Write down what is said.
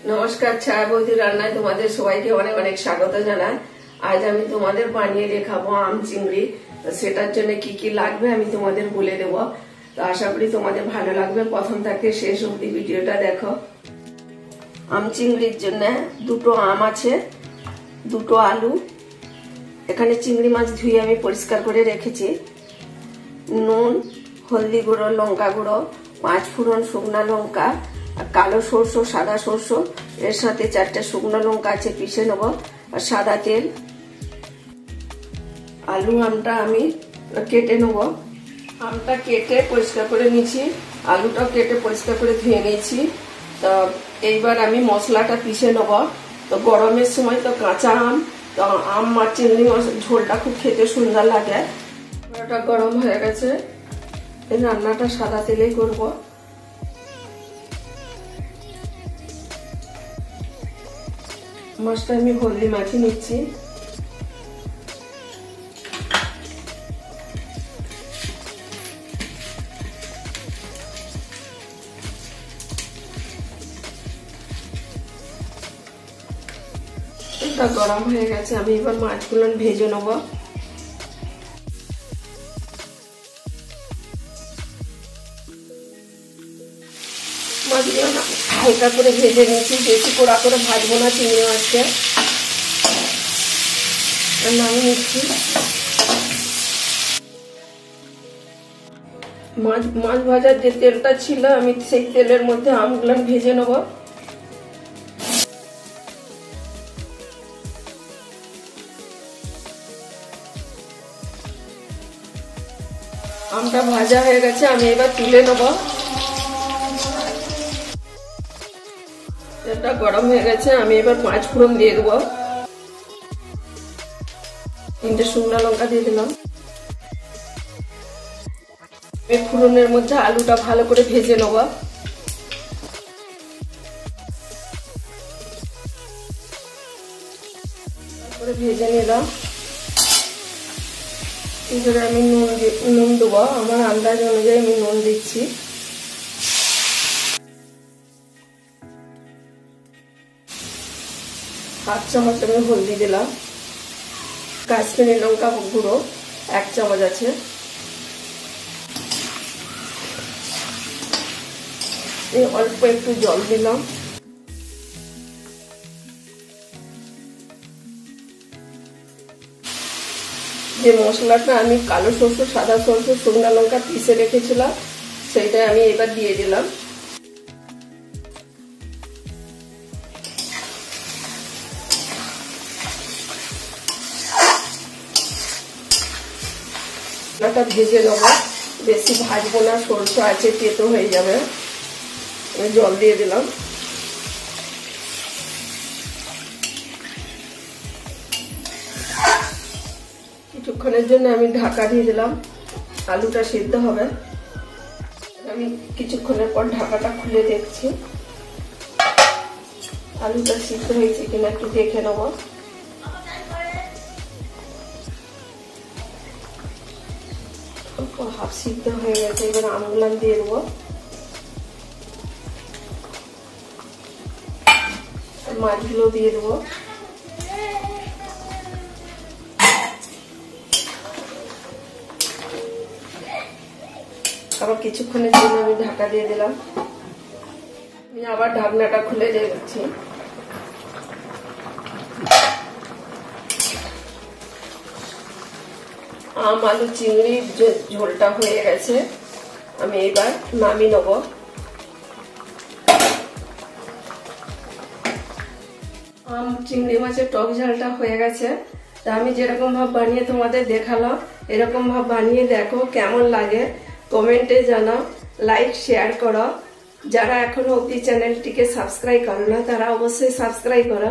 নমস্কার, ছায়া বৌদি রান্নায় তোমাদের সবাইকে অনেক অনেক স্বাগত জানাই। আজ আমি তোমাদের বানিয়ে দেখাবো আম চিংড়ি। সেটার জন্য কি কি লাগবে আমি তোমাদের বলে দেব। তো আশা করি তোমাদের ভালো লাগবে, প্রথম থেকে শেষ অবধি ভিডিওটা দেখো। আম চিংড়ির জন্য দুটো আম আছে, দুটো আলু, এখানে চিংড়ি মাছ ধুয়ে আমি পরিষ্কার করে রেখেছি, নুন, হলদি গুঁড়ো, লঙ্কা গুঁড়ো, 5 ফোড়ন, শুকনা লঙ্কা, কালো সরষে, সাদা সরষে, এর সাথে 4টে শুকনো লঙ্কা আছে পিষে নেব, আর সাদা তেল। আলু আমটা আমি কেটে নেব। আমটা কেটে পরিষ্কার করে নিয়েছি, আলুটাও কেটে পরিষ্কার করে ধুয়ে নিয়েছি। তো এইবার আমি মশলাটা পিষে নেব। তো গরমের সময় তো কাঁচা আম, তো আম আর চিংড়ি মাছ ঝোলটা খুব খেতে সুন্দর লাগে। ওটা গরম হয়ে গেছে, এই রান্নাটা সাদা তেলেই করব। মাছটা আমি হলদি মাখিয়ে নিচ্ছি। এটা গরম হয়ে গেছে, আমি এবার মাছগুলো ভেজে নেব। মাছগুলো হালকা করে ভেজে নিয়েছি, বেশি কড়া করে ভাজবো না চিংড়ি মাছকে। নামিয়ে নিচ্ছি। মাছ ভাজার যে তেলটা ছিল আমি সেই তেলের মধ্যে আমগুলো ভেজে নেব। আমটা ভাজা হয়ে গেছে, আমি এবার তুলে নেব। তেলটা গরম হয়ে গেছে, আমি এবার 5 ফোড়ন দিয়ে দেবো। 3টে শুকনো লঙ্কা দিয়ে দিলাম। এই ফোড়নের মধ্যে আলুটা ভালো করে ভেজে নেব। তারপরে ভেজে নিলাম। এবারে আমি নুন দেবো, আমার আন্দাজ অনুযায়ী আমি নুন দিচ্ছি। হাফ চামচ আমি হলদি দিলাম। কাশ্মীরি লঙ্কা গুঁড়ো 1 চামচ আছে। অল্প একটু জল দিলাম। যে মশলাটা আমি কালো সরষে, সাদা সরষে, শুকনা লঙ্কা পিষে রেখেছিলাম সেইটা আমি এবার দিয়ে দিলাম। মশলাটা ভেজে নেব, বেশি ভাজবো না, সরষে আছে তেতো হয়ে যাবে। আমি জল দিয়ে দিলাম। কিছুক্ষণের জন্য আমি ঢাকা দিয়ে দিলাম, আলুটা সিদ্ধ হবে। আমি কিছুক্ষণের পর ঢাকাটা খুলে দেখছি আলুটা সিদ্ধ হয়েছে কিনা, একটু দেখে নেব। হাফ সিদ্ধ হয়ে গেছে, এবার আমগুলো দিয়ে দেবো। মাছগুলো দিয়ে দেবো। আবার কিছুক্ষণের জন্য আমি ঢাকা দিয়ে দিলাম। আমি আবার ঢাকনাটা খুলে দেখছি। আম আলু চিংড়ির ঝোলটা হয়ে গেছে, আমি এবার নামিয়ে নেব। আম চিংড়ি মাছের টক ঝালটা হয়ে গেছে। তা আমি যেরকম ভাবে বানিয়ে তোমাদের দেখালাম, এরকম ভাবে বানিয়ে দেখো, কেমন লাগে কমেন্টে জানাও, লাইক শেয়ার করো। যারা এখনো অবধি চ্যানেলটিকে সাবস্ক্রাইব করো না তারা অবশ্যই সাবস্ক্রাইব করো।